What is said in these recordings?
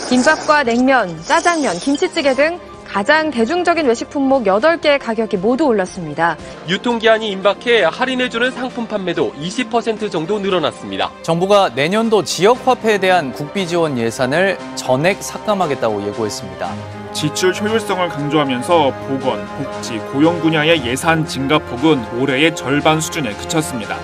김밥과 냉면, 짜장면, 김치찌개 등 가장 대중적인 외식 품목 8개의 가격이 모두 올랐습니다. 유통기한이 임박해 할인해주는 상품 판매도 20% 정도 늘어났습니다. 정부가 내년도 지역화폐에 대한 국비 지원 예산을 전액 삭감하겠다고 예고했습니다. 지출 효율성을 강조하면서 보건, 복지, 고용 분야의 예산 증가폭은 올해의 절반 수준에 그쳤습니다.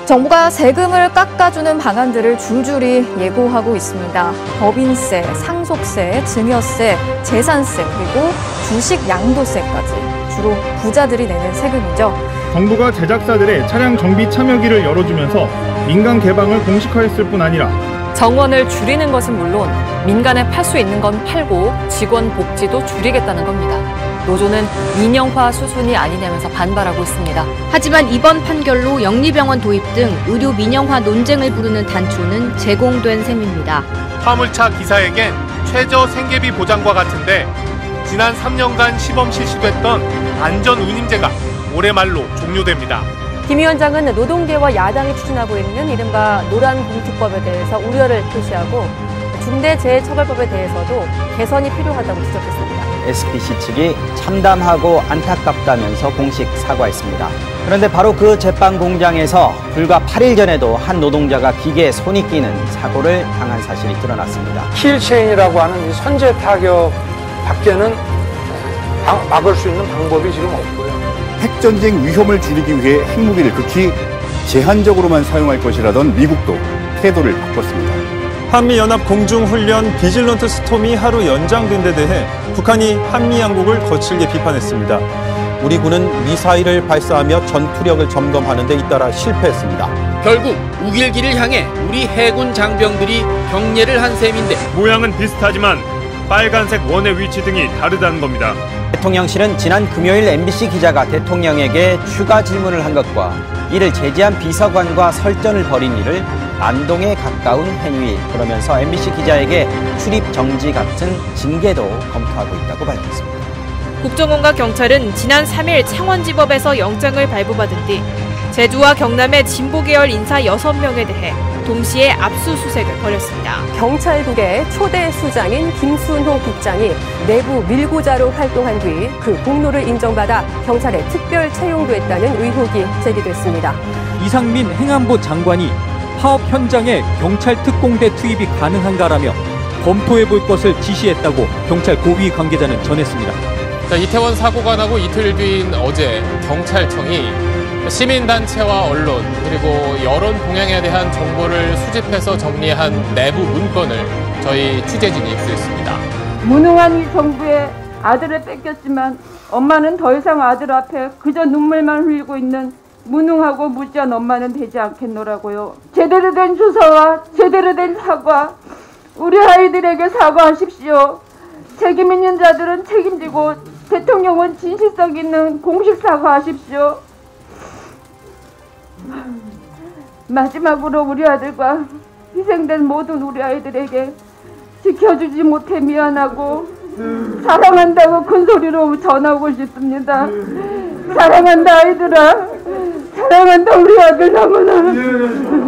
정부가 세금을 깎아주는 방안들을 줄줄이 예고하고 있습니다. 법인세, 상속세, 증여세, 재산세, 그리고 주식 양도세까지 주로 부자들이 내는 세금이죠. 정부가 제작사들의 차량 정비 참여기를 열어주면서 민간 개방을 공식화했을 뿐 아니라 정원을 줄이는 것은 물론 민간에 팔 수 있는 건 팔고 직원 복지도 줄이겠다는 겁니다. 노조는 민영화 수순이 아니냐면서 반발하고 있습니다. 하지만 이번 판결로 영리병원 도입 등 의료 민영화 논쟁을 부르는 단초는 제공된 셈입니다. 화물차 기사에겐 최저 생계비 보장과 같은데 지난 3년간 시범 실시됐던 안전운임제가 올해 말로 종료됩니다. 김 위원장은 노동계와 야당이 추진하고 있는 이른바 노란봉투법에 대해서 우려를 표시하고 중대재해처벌법에 대해서도 개선이 필요하다고 지적했습니다. SPC 측이 참담하고 안타깝다면서 공식 사과했습니다. 그런데 바로 그 제빵 공장에서 불과 8일 전에도 한 노동자가 기계에 손이 끼는 사고를 당한 사실이 드러났습니다. 킬체인이라고 하는 선제 타격 밖에는 막을 수 있는 방법이 지금 없고요. 핵전쟁 위험을 줄이기 위해 핵무기를 극히 제한적으로만 사용할 것이라던 미국도 태도를 바꿨습니다. 한미연합 공중훈련 비질런트 스톰이 하루 연장된 데 대해 북한이 한미양국을 거칠게 비판했습니다. 우리 군은 미사일을 발사하며 전투력을 점검하는 데 잇따라 실패했습니다. 결국 우길기를 향해 우리 해군 장병들이 경례를 한 셈인데 모양은 비슷하지만 빨간색 원의 위치 등이 다르다는 겁니다. 대통령실은 지난 금요일 MBC 기자가 대통령에게 추가 질문을 한 것과 이를 제지한 비서관과 설전을 벌인 일을 난동에 가까운 행위, 그러면서 MBC 기자에게 출입 정지 같은 징계도 검토하고 있다고 밝혔습니다. 국정원과 경찰은 지난 3일 창원지법에서 영장을 발부받은 뒤 제주와 경남의 진보계열 인사 6명에 대해 동시에 압수수색을 벌였습니다. 경찰국의 초대 수장인 김순호 국장이 내부 밀고자로 활동한 뒤 그 공로를 인정받아 경찰에 특별 채용도 했다는 의혹이 제기됐습니다. 이상민 행안부 장관이 파업 현장에 경찰 특공대 투입이 가능한가라며 검토해볼 것을 지시했다고 경찰 고위 관계자는 전했습니다. 이태원 사고가 나고 이틀 뒤인 어제 경찰청이 시민단체와 언론 그리고 여론 동향에 대한 정보를 수집해서 정리한 내부 문건을 저희 취재진이 입수했습니다. 무능한 이 정부에 아들을 뺏겼지만 엄마는 더 이상 아들 앞에 그저 눈물만 흘리고 있는 무능하고 무지한 엄마는 되지 않겠노라고요. 제대로 된 조사와 제대로 된 사과, 우리 아이들에게 사과하십시오. 책임 있는 자들은 책임지고 대통령은 진실성 있는 공식 사과하십시오. 마지막으로 우리 아들과 희생된 모든 우리 아이들에게 지켜주지 못해 미안하고 사랑한다고 큰 소리로 전하고 싶습니다. 사랑한다 아이들아. 사랑한다 우리 아들 너무나.